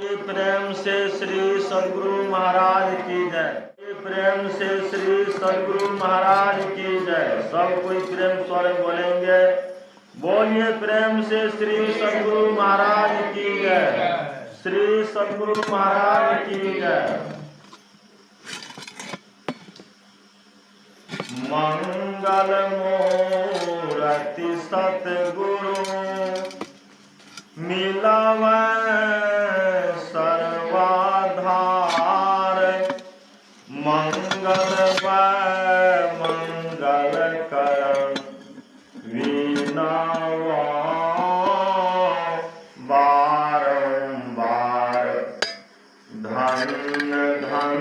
ये प्रेम से श्री सद्गुरु महाराज की जय। ये प्रेम से श्री सद्गुरु महाराज की जय। सब कोई प्रेम स्वर बोलेंगे। बोलिए प्रेम से श्री सद्गुरु महाराज की जय। श्री सद्गुरु महाराज की जय। मंगल मूर्ति सतगुरु मिलावै सर्वाधार। मंगल वै मंगल करण वीणावा बारंबार। धन धन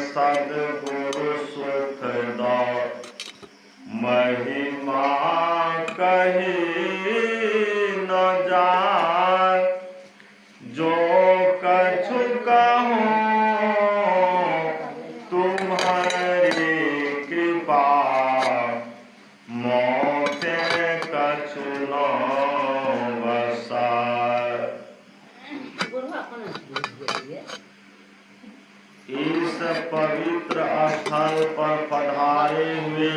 सद्गुरु सुख दो महिमा कही न जाय। जो कछु कहूँ तुम्हारी कृपा मोते कछु न बसाय। इस पवित्र स्थल पर पधारे हुए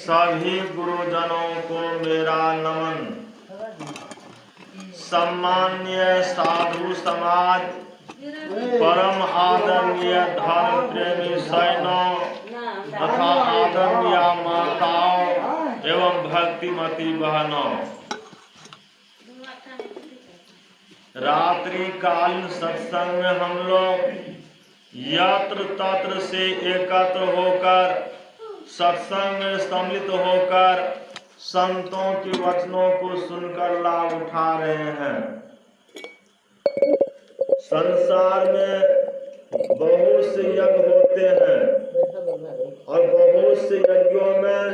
सभी गुरुजनों को मेरा नमन। सम्मान्य साधु समाज, परम आदरणीय धर्म प्रेमी सैनों तथा आदरणीय माताओं एवं भक्तिमती बहनों, रात्रि कालीन सत्संग में हम लोग यत्र तत्र से एकत्र होकर सत्संग में सम्मिलित होकर संतों के वचनों को सुनकर लाभ उठा रहे हैं। संसार में बहुत से यज्ञ होते हैं और बहुत से यज्ञों में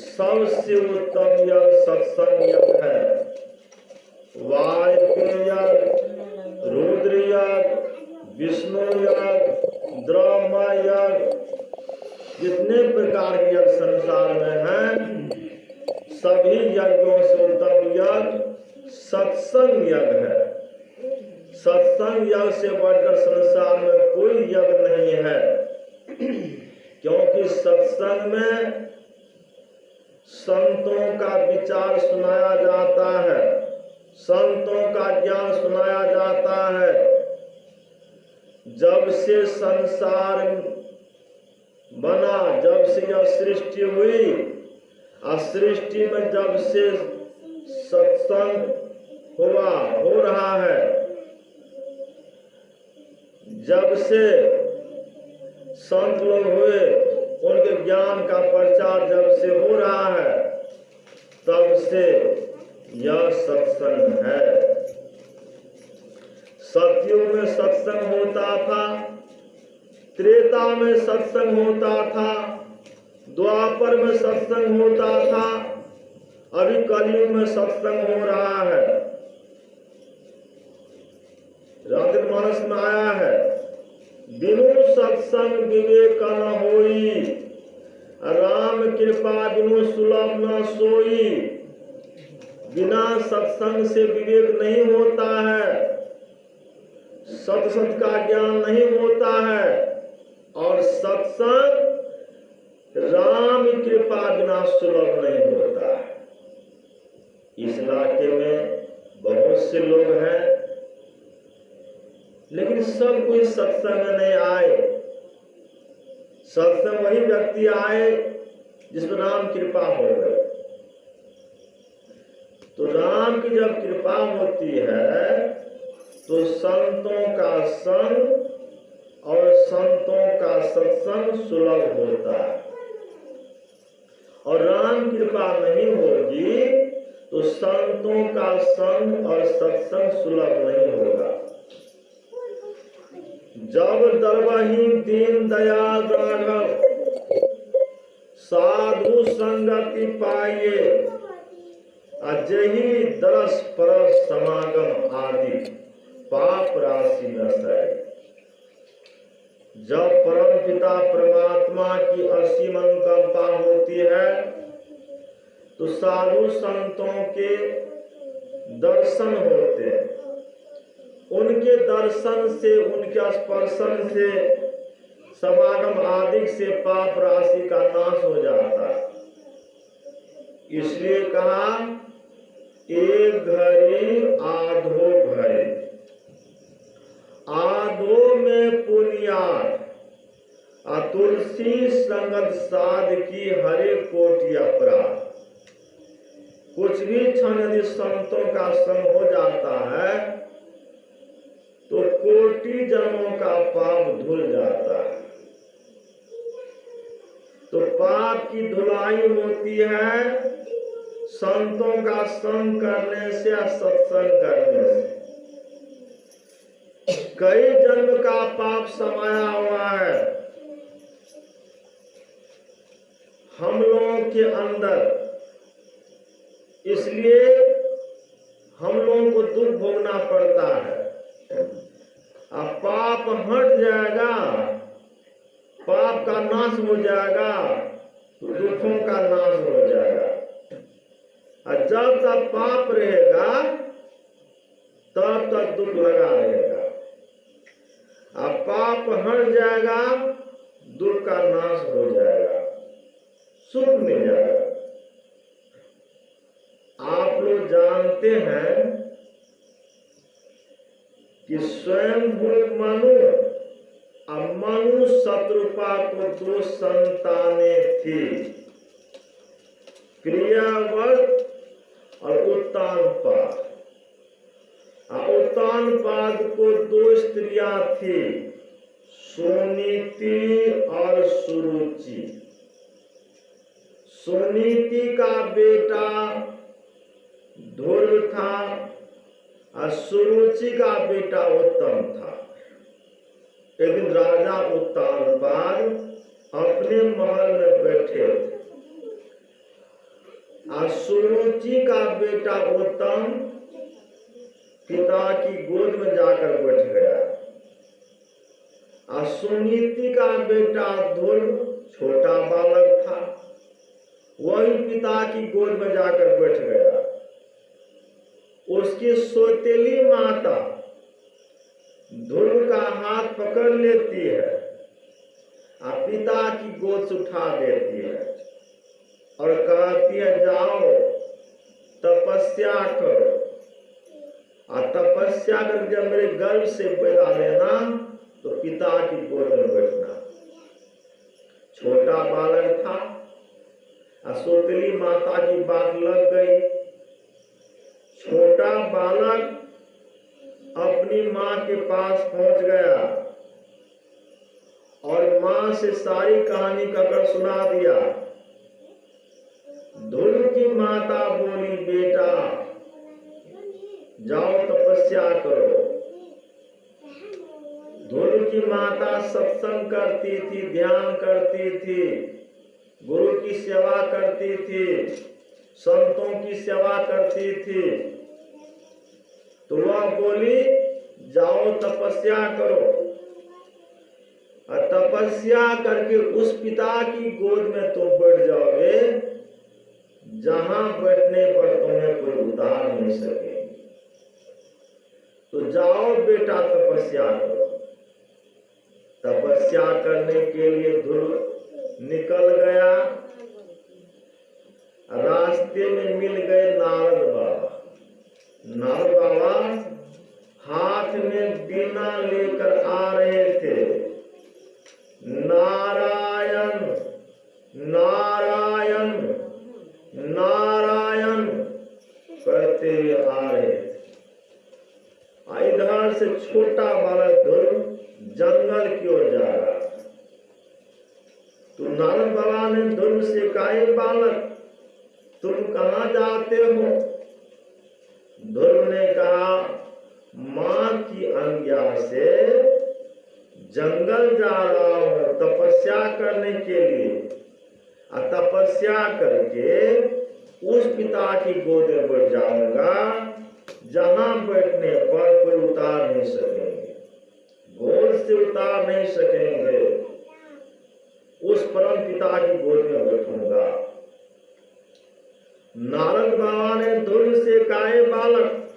सबसे उत्तम यज्ञ सत्संग यज्ञ है। वायु यज्ञ, रुद्र यज्ञ, विष्णु यज्ञ, ब्रह्म यज्ञ, जितने प्रकार के यज्ञ संसार में हैं, सभी यज्ञों से उत्तम यज्ञ सत्संग यज्ञ है। सत्संग यज्ञ से बढ़कर संसार में कोई यज्ञ नहीं है, क्योंकि सत्संग में संतों का विचार सुनाया जाता है, संतों का ज्ञान सुनाया जाता है। जब से संसार बना, जब से यह सृष्टि हुई, सृष्टि में जब से सत्संग हो रहा है, जब से संत लोग हुए, उनके ज्ञान का प्रचार जब से हो रहा है, तब से यह सत्संग है। सतयुग में सत्संग होता था, त्रेता में सत्संग होता था, द्वापर में सत्संग होता था, अभी कलयुग में सत्संग हो रहा है। रामचरितमानस में आया है, बिनु सत्संग विवेक न होई, राम कृपा बिनु सुलभ न सोई। बिना सत्संग से विवेक नहीं होता है, सत्संग का ज्ञान नहीं होता है, और सत्संग राम कृपा बिना सुलभ नहीं होता है। इस इलाके में बहुत से लोग हैं, लेकिन सब कोई सत्संग में नहीं आए। सत्संग वही व्यक्ति आए जिसमें राम कृपा हो गई। तो राम की जब कृपा होती है तो संतों का संग और संतों का सत्संग सुलभ होता है, और राम कृपा नहीं होगी तो संतों का संग और सत्संग सुलभ नहीं होगा। जब दरबही दीन दयाल राघव साधु संगति पाइए, अजही दरस परस समागम आदि पाप राशि नशय। जब परम पिता परमात्मा की असीम अनुकंपा होती है तो साधु संतों के दर्शन होते हैं। उनके दर्शन से, उनके स्पर्शन से, समागम आदि से पाप राशि का नाश हो जाता है। इसलिए कहा एक घड़ी आधो घड़ी, आधो में पुण्यार तुलसी संगत साध की हरे कोटि अपराध। कुछ भी क्षण यदि संतों का संग हो जाता है तो कोटि जन्मों का पाप धुल जाता है। तो पाप की धुलाई होती है संतों का संग करने से, सत्संग करने से। कई जन्म का पाप समाया हुआ है हम लोगों के अंदर, इसलिए हम लोगों को दुख भोगना पड़ता है। अब पाप हट जाएगा, पाप का नाश हो जाएगा तो दुखों का नाश हो जाएगा। और जब तक पाप रहेगा तब तक दुख लगा रहेगा। अब पाप हट जाएगा, दुख का नाश हो जाएगा, सुख मिल जाएगा। आप लोग जानते हैं कि स्वयं मनु, मनु शत्रुपा को 2 संतानें थी, क्रियावर्त और उत्तानपाद। उत्तानपाद को 2 स्त्रियां थी, सुनीति और सुरुचि। सुनीति का बेटा ध्रुव था और सुरुचि का बेटा उत्तम था। एक दिन राजा उत्तानपाद अपने महल में बैठे और सुरुचि का बेटा उत्तम पिता की गोद में जाकर बैठ गया और सुनीति का बेटा ध्रुव छोटा बालक था, वही पिता की गोद में जाकर बैठ गया। उसकी सौतेली माता ध्रुव का हाथ पकड़ लेती है और पिता की गोद से उठा देती है और कहती है जाओ तपस्या करो, और तपस्या कर जब मेरे गर्भ से पैदा लेना तो पिता की गोद में बैठना। छोटा बालक था और सौतेली माता की बात लग गई। छोटा बालक अपनी माँ के पास पहुंच गया और माँ से सारी कहानी कहकर सुना दिया। ध्रुव की माता बोली बेटा जाओ तपस्या करो। ध्रुव की माता सत्संग करती थी, ध्यान करती थी, गुरु की सेवा करती थी, संतों की सेवा करती थी। तो वह बोली जाओ तपस्या करो, और तपस्या करके उस पिता की गोद में तुम बैठ जाओगे जहां बैठने पर तुम्हें कोई उतार नहीं सके। तो जाओ बेटा तपस्या करो। तपस्या करने के लिए ध्रुव निकल गया। रास्ते में मिल गए नारद बाबा। नारद बाबा हाथ में बीना लेकर आ रहे थे। नारायण नारायण नारायण करते हुए आ रहे थे। इधर से छोटा बालक ध्रुव जंगल की ओर जा रहा था। तो नारद बाबा ने ध्रुव से कहा बालक तुम कहाँ जाते हो? ध्रुव ने कहा माँ की आज्ञा से जंगल जा रहा हूँ तपस्या करने के लिए, और तपस्या करके उस पिता की गोद में बैठ जाऊंगा जहां बैठने पर कोई उतार नहीं सकेंगे, गोद से उतार नहीं सकेंगे। उस परम पिता की गोद में बैठूंगा। नारद बाबा ने ध्रुव से कहा बालक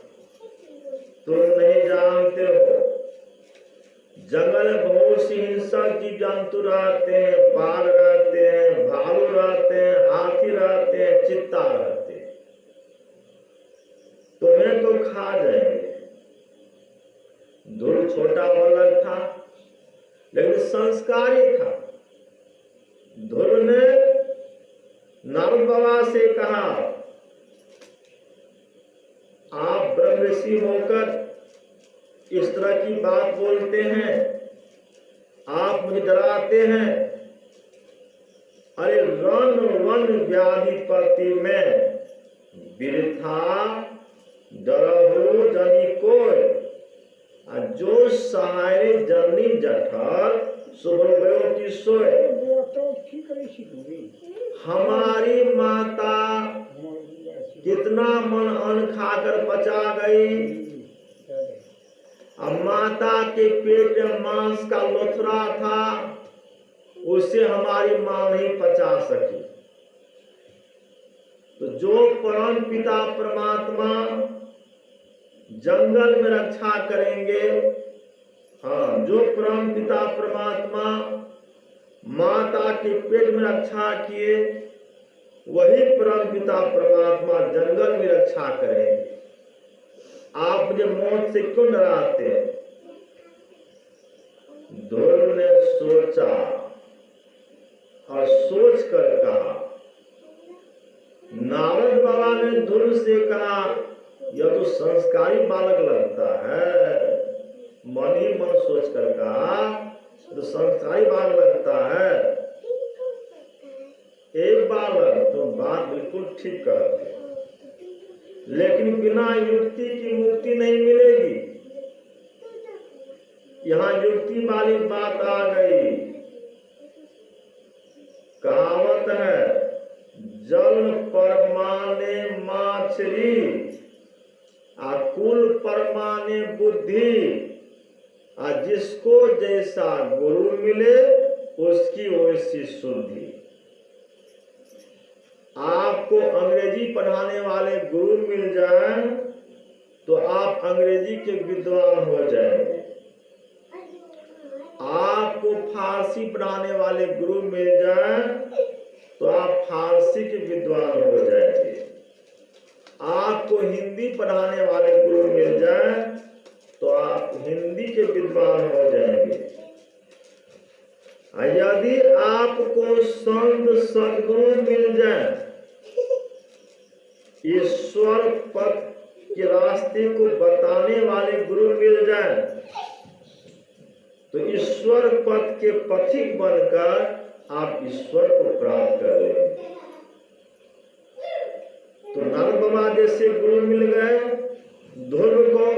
संस्कारी था। ध्रुव ने नारद बाबा से कहा, आप ब्रह्म ऋषि होकर इस तरह की बात बोलते हैं, आप मुझे डराते हैं। अरे रण वन व्याधि पति में बिरथा डरहु जनी कोय, जो सहाय जननी जठर सुबह गयो की सोए। हमारी माता कितना मन अन्न खाकर पचा गई, अब माता के पेट में मांस का लोथरा था, उसे हमारी मां नहीं पचा सकी। तो जो परम पिता परमात्मा जंगल में रक्षा करेंगे, हाँ, जो परम पिता परमात्मा माता के पेट में रक्षा किए, वही परम पिता परमात्मा जंगल में रक्षा करेंगे। आप मुझे मौत से क्यों डराते हैं? ध्रुव ने सोचा और सोच कर कहा। नारद बाबा ने ध्रुव से कहा, यह तो संस्कारी बालक लगता है। मन ही मन सोच कर कहा, तो संस्कारी बालक लगता है। एक बालक तो बात बिल्कुल ठीक कहते, लेकिन बिना युक्ति की मुक्ति नहीं मिलेगी। यहाँ युक्ति वाली बात आ गई। कहावत है, जल परमाने माछरी, कुल परमाने बुद्धि। जिसको जैसा गुरु मिले उसकी वैसी शुद्धि। आपको अंग्रेजी पढ़ाने वाले गुरु मिल जाए तो आप अंग्रेजी के विद्वान हो जाएंगे। आपको फारसी पढ़ाने वाले गुरु मिल जाए तो आप फारसी के विद्वान हो जाएंगे। आपको हिंदी पढ़ाने वाले गुरु मिल जाए तो आप हिंदी के विद्वान हो जाएंगे। यदि आपको संत सद्गुरु मिल जाए, ईश्वर पथ के रास्ते को बताने वाले गुरु मिल जाए, तो ईश्वर पथ के पथिक बनकर आप ईश्वर को प्राप्त कर लेंगे। तो नारद बाबा जैसे गुरु मिल गए ध्रुव को।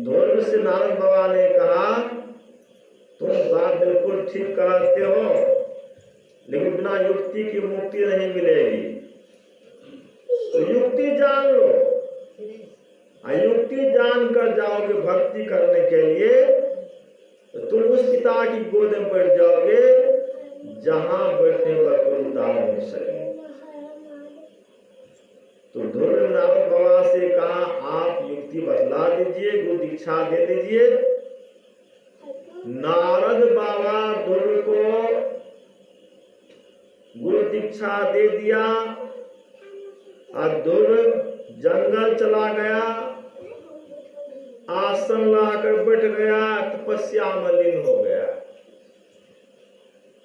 ध्रुव से नारद बाबा ने कहा, तुम बात बिल्कुल ठीक कहते हो, लेकिन बिना युक्ति की मुक्ति नहीं मिलेगी। तो युक्ति जान लो। युक्ति जानकर जाओगे भक्ति करने के लिए, तो तुम उस पिता की गोद में बैठ जाओगे जहां बैठने पर कोई उतार नहीं सके। तो ध्रुव ने नारद बाबा से कहा, आप युक्ति बतला दीजिए, गुरु दीक्षा दे दीजिए। नारद बाबा ध्रुव को गुरु दीक्षा दे दिया और ध्रुव जंगल चला गया, आसन लाकर बैठ गया, तपस्या में लीन हो गया।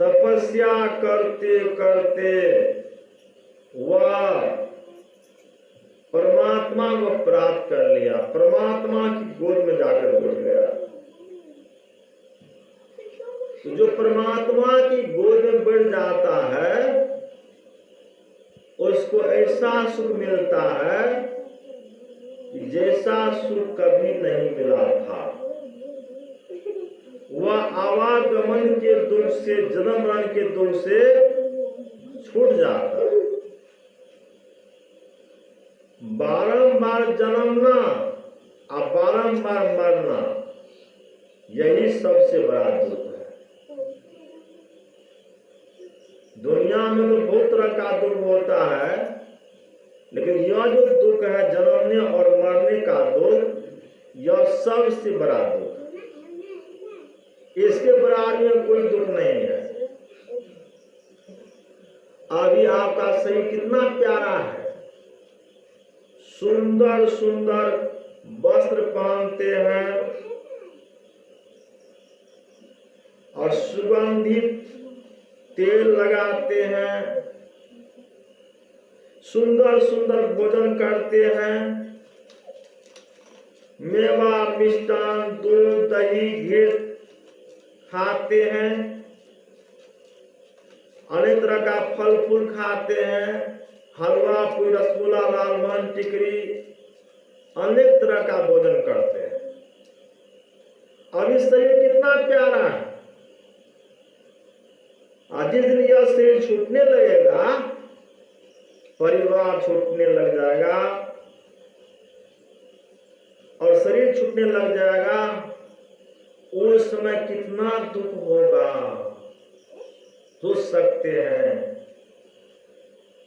तपस्या करते करते वह परमात्मा को प्राप्त कर लिया, परमात्मा की गोद में जाकर बैठ गया। तो जो परमात्मा की गोद में बैठ जाता है उसको ऐसा सुख मिलता है कि जैसा सुख कभी नहीं मिला था। वह आवागमन के दुख से, जन्म मरण के दुख से छूट जाता है। बारंबार जन्मना और बारंबार मरना, यही सबसे बड़ा दुख है। दुनिया में तो बहुत तरह का दुख होता है, लेकिन यह जो दुख है जन्मने और मरने का दुख, यह सबसे बड़ा दुख है। इसके बराबर में कोई दुख नहीं है। अभी आपका शरीर कितना प्यारा है, सुंदर सुंदर वस्त्र पहनते हैं, और सुगंधित तेल लगाते हैं, सुंदर सुंदर भोजन करते हैं, मेवा मिष्टान दूध दही घी खाते हैं, अनेक तरह का फल फूल खाते हैं, हलवा पूरी रसगुल्ला लालमोहन टिकरी अनेक तरह का भोजन करते हैं। अभी शरीर कितना प्यारा है, आज जिस दिन यह शरीर छूटने लगेगा, परिवार छूटने लग जाएगा और शरीर छूटने लग जाएगा, उस समय कितना दुख होगा सोच सकते हैं।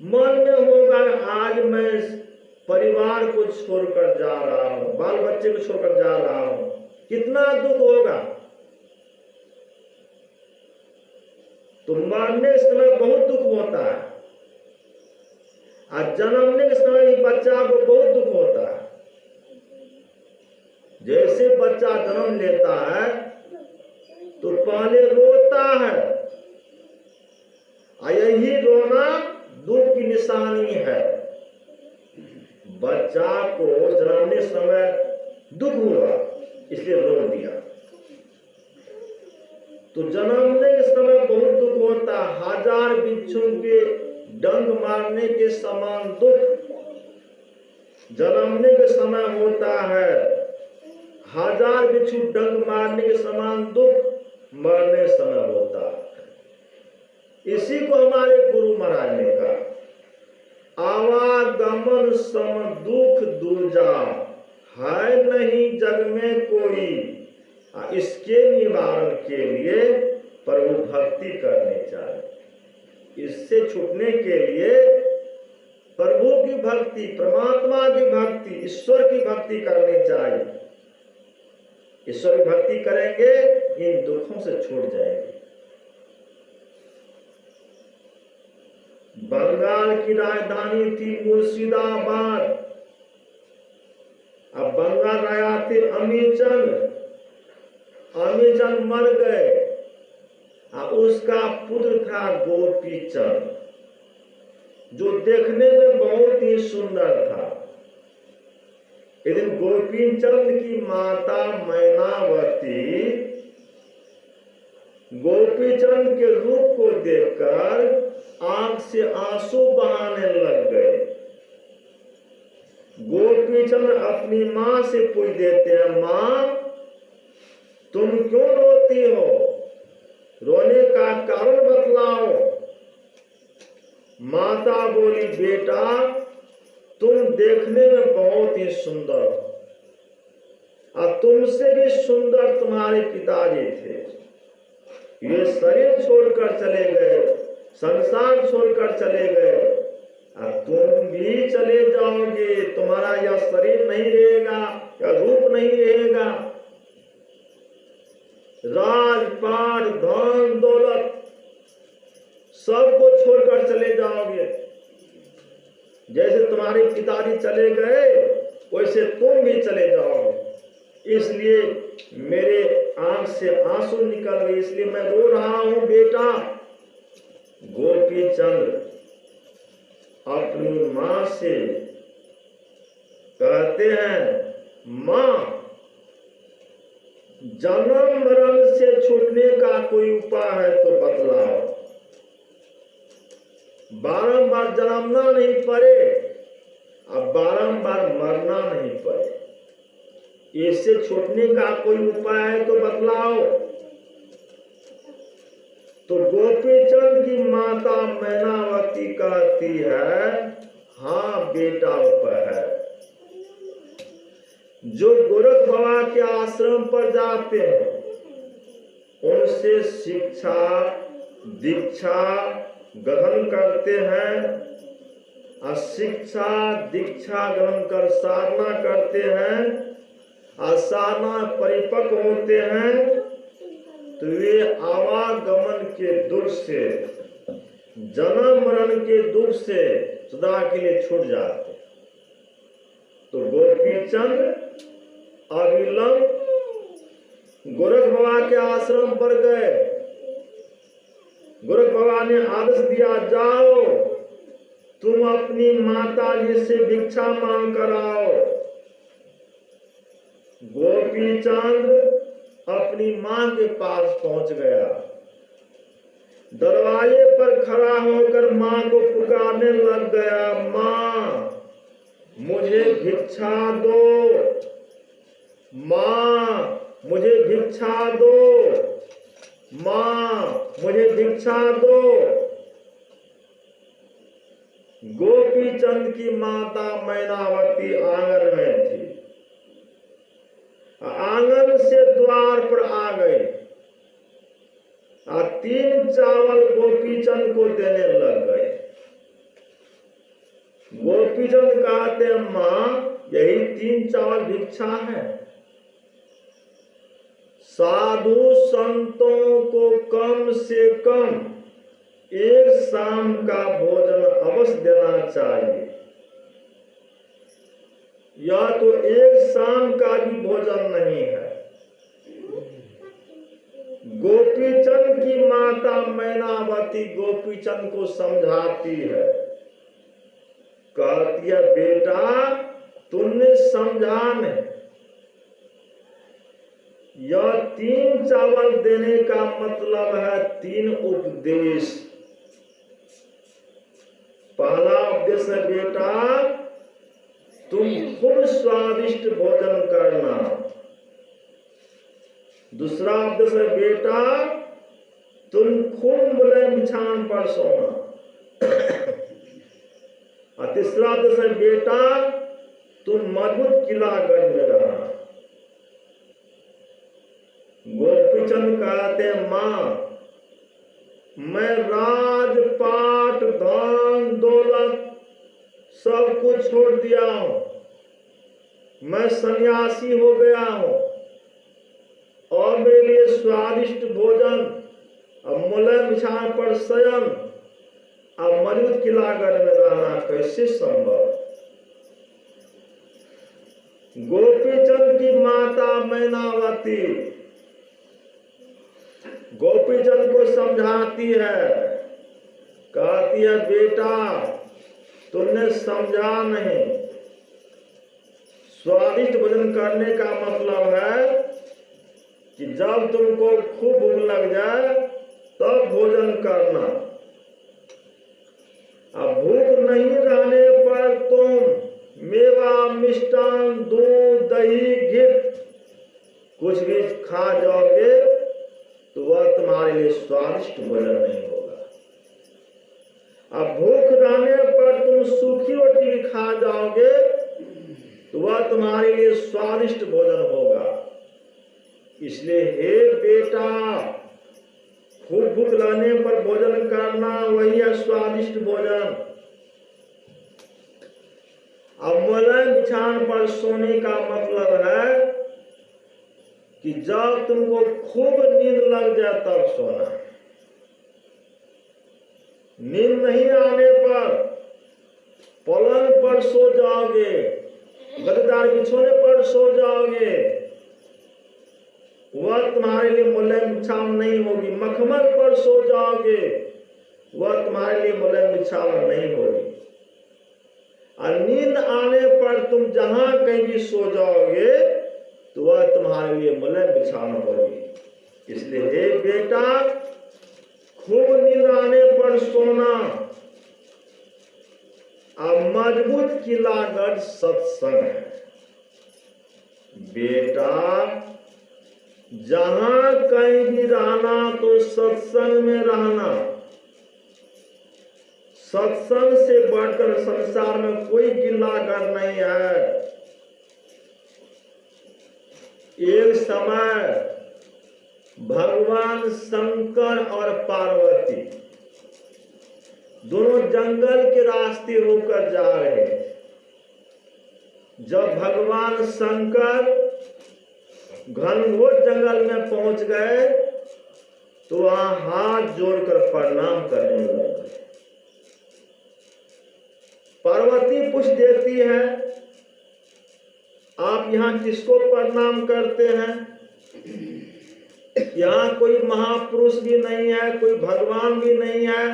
मन में होगा आज मैं परिवार को छोड़कर जा रहा हूं, बाल बच्चे को छोड़कर जा रहा हूं, कितना दुख होगा। तो मरने के समय बहुत दुख होता है, और जन्मने के समय बच्चा को बहुत दुख होता है। जैसे बच्चा जन्म लेता है तो पहले रोता है, और यही रोना दुख की निशानी है। बच्चा को जन्मने समय दुख हुआ इसलिए रो दिया, तो जन्मने के समय बहुत दुख होता, हजार बिच्छू के डंक मारने के समान दुख जन्मने के समय होता है, हजार बिच्छू डंक मारने के समान दुख मरने समय होता है। इसी को हमारे गुरु महाराज ने कहा, आवागमन सम दुख दूजा है नहीं जग में कोई। इसके निवारण के लिए प्रभु भक्ति करनी चाहिए। इससे छूटने के लिए प्रभु की भक्ति, परमात्मा की भक्ति, ईश्वर की भक्ति करनी चाहिए। ईश्वर की भक्ति करेंगे इन दुखों से छूट जाएंगे। बंगाल की राजधानी थी मुर्शिदाबाद, अब बंगाल राजा थे अमीचंद। अमीचंद मर गए, अब उसका पुत्र था गोपीचंद, जो देखने में बहुत ही सुंदर था। एक दिन गोपीचंद की माता मैनावती गोपीचंद के रूप को देखकर आंख से आंसू बहाने लग गए। गोपीचंद अपनी मां से पूछ देते हैं, मां तुम क्यों रोती हो, रोने का कारण बतलाओ। माता बोली, बेटा तुम देखने में बहुत ही सुंदर हो, और तुमसे भी सुंदर तुम्हारे पिताजी थे। ये शरीर छोड़कर चले गए, संसार छोड़कर चले गए, और तुम भी चले जाओगे। तुम्हारा यह शरीर नहीं रहेगा, यह रूप नहीं रहेगा, राजपाट धन दौलत सबको छोड़कर चले जाओगे। जैसे तुम्हारे पिताजी चले गए वैसे तुम भी चले जाओगे। इसलिए मेरे आंख से आंसू निकल गए, इसलिए मैं रो रहा हूं बेटा। गोपीचंद अपनी मां से कहते हैं, मां जन्म मरण से छूटने का कोई उपाय है तो बतलाओ। बारंबार जन्मना नहीं पड़े, अब बारंबार मरना नहीं पड़े, इससे छूटने का कोई उपाय है तो बतलाओ। तो गोपीचंद की माता मैनावती कहती है, हाँ बेटा उपाय है। जो गोरख बाबा के आश्रम पर जाते हैं उनसे शिक्षा दीक्षा ग्रहण करते हैं, और शिक्षा दीक्षा ग्रहण कर साधना करते हैं, और साधना परिपक्व होते हैं, तो वे आवागमन के दुख से, जन्म मरण के दुख से सदा के लिए छूट जाते। तो गोपीचंद अविलंब गोरख बाबा के आश्रम पर गए, गुरु भगवान ने आदेश दिया, जाओ तुम अपनी माता जी से भिक्षा मांग कर आओ। गोपी चंद अपनी मां के पास पहुंच गया। दरवाजे पर खड़ा होकर मां को पुकारने लग गया, मां मुझे भिक्षा दो, मां मुझे भिक्षा दो, मां मुझे भिक्षा दो। गोपी चंद की माता मैनावती आंगन में थी। आंगन से द्वार पर आ गई और 3 चावल गोपी चंद को देने लग गए। गोपी चंद कहते, मां यही 3 चावल भिक्षा है। साधु संतों को कम से कम एक शाम का भोजन अवश्य देना चाहिए। यह तो एक शाम का भी भोजन नहीं है। गोपीचंद की माता मैनावती गोपीचंद को समझाती है, कहती है, बेटा तुमने समझा नहीं। यह 3 चावल देने का मतलब है 3 उपदेश। पहला उपदेश है, बेटा तुम खूब स्वादिष्ट भोजन करना। दूसरा उपदेश है, बेटा तुम खूब मुलायम बिछान पर सोना। और तीसरा उपदेश है, बेटा तुम मजबूत किलागढ़ में रहना। गोपीचंद कहते, मां मैं राजपाट धन दौलत सब कुछ छोड़ दिया हूं। मैं सन्यासी हो गया हूं और मेरे लिए स्वादिष्ट भोजन और मुलायम बिछान पर शयन और मजबूत किलागढ़ में रहना कैसे संभव। गोपीचंद की माता मैनावती गोपीचंद को समझाती है, कहती है, बेटा तुमने समझा नहीं। स्वादिष्ट भोजन करने का मतलब है कि जब तुमको खूब भूख लग जाए तब भोजन करना। अब भूख नहीं रहने पर तुम मेवा मिष्टान दूध दही घी कुछ भी खा जाओगे तो वह तुम्हारे लिए स्वादिष्ट भोजन नहीं होगा। अब भूख रहने पर तुम सूखी रोटी भी खा जाओगे तो वह तुम्हारे लिए स्वादिष्ट भोजन होगा। इसलिए हे बेटा खूब भूख लगने पर भोजन करना, वही है स्वादिष्ट भोजन। अब मुलायम बिछान पर सोने का मतलब है कि जब तुमको खूब नींद लग जाए तब सोना। नींद नहीं आने पर पलंग पर सो जाओगे, गद्देदार बिछोने पर सो जाओगे, वह तुम्हारे लिए मुलायम बिछावन नहीं होगी। मखमल पर सो जाओगे, वह तुम्हारे लिए मुलायम बिछावन नहीं होगी। और नींद आने पर तुम जहां कहीं भी सो जाओगे तो वह तुम्हारे लिए मुलायम बिछावन होगी। इसलिए हे बेटा खूब नींद आने पर सोना। अब मजबूत किलागढ़ सत्संग है। बेटा जहां कहीं भी रहना तो सत्संग में रहना। सत्संग से बढ़कर संसार में कोई किलागढ़ नहीं है। एक समय भगवान शंकर और पार्वती दोनों जंगल के रास्ते होकर जा रहे थे। जब भगवान शंकर घनघोर जंगल में पहुंच गए तो वहां हाथ जोड़कर प्रणाम करने लगे। पार्वती पूछ देती है, आप यहां किसको प्रणाम करते हैं? यहाँ कोई महापुरुष भी नहीं है, कोई भगवान भी नहीं है,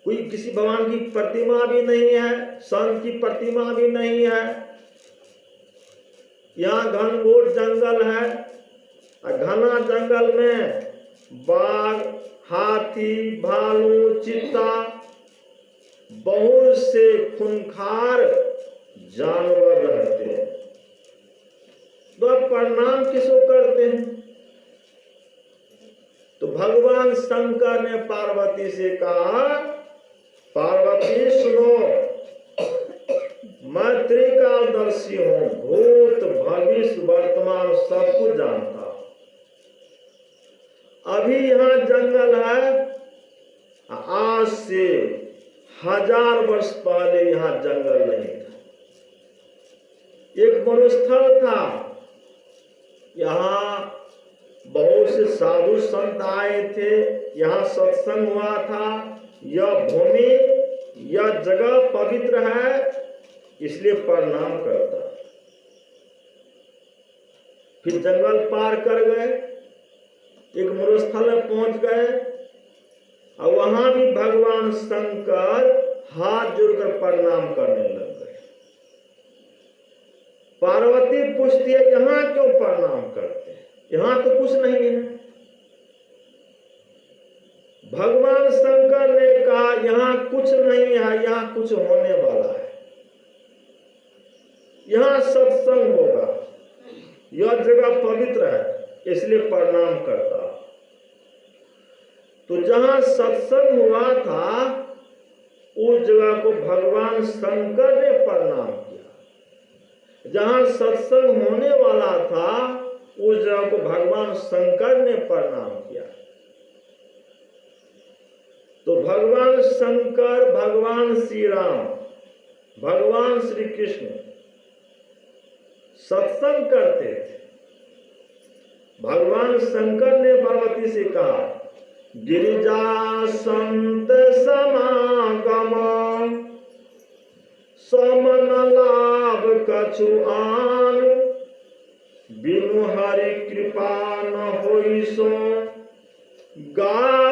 कोई किसी भगवान की प्रतिमा भी नहीं है, संत की प्रतिमा भी नहीं है। यहाँ घनघोर जंगल है, घना जंगल में बाघ, हाथी, भालू, चीता, बहुत से खूंखार जानवर रहते हैं। तो आप प्रणाम किसको करते हैं? तो भगवान शंकर ने पार्वती से कहा, पार्वती सुनो, मैं त्रिकालदर्शी हूं, भूत भविष्य वर्तमान सब कुछ जानता। अभी यहाँ जंगल है, आज से 1000 वर्ष पहले यहाँ जंगल नहीं था। एक मरुस्थल था, यहाँ बहुत से साधु संत आए थे, यहाँ सत्संग हुआ था। यह भूमि, यह जगह पवित्र है, इसलिए प्रणाम करता। फिर जंगल पार कर गए, एक मरुस्थल में पहुंच गए, और वहां भी भगवान शंकर हाथ जोड़कर प्रणाम करने लग गए। पार्वती पूछती है, यहां क्यों प्रणाम करते हैं? यहां तो कुछ नहीं है। भगवान शंकर ने कहा, यहां कुछ नहीं है, यहां कुछ होने वाला है। यहां सत्संग होगा, यह जगह पवित्र है, इसलिए प्रणाम करता। तो जहां सत्संग हुआ था, उस जगह को भगवान शंकर ने प्रणाम किया। जहां सत्संग होने वाला था, उस जगह को भगवान शंकर ने प्रणाम किया। तो भगवान शंकर, भगवान श्री राम, भगवान श्री कृष्ण सत्संग करते थे। भगवान शंकर ने पार्वती से कहा, गिरिजा संत समागम, समन लाभ कछु आन, बिनु हरि कृपा न होई सो, गा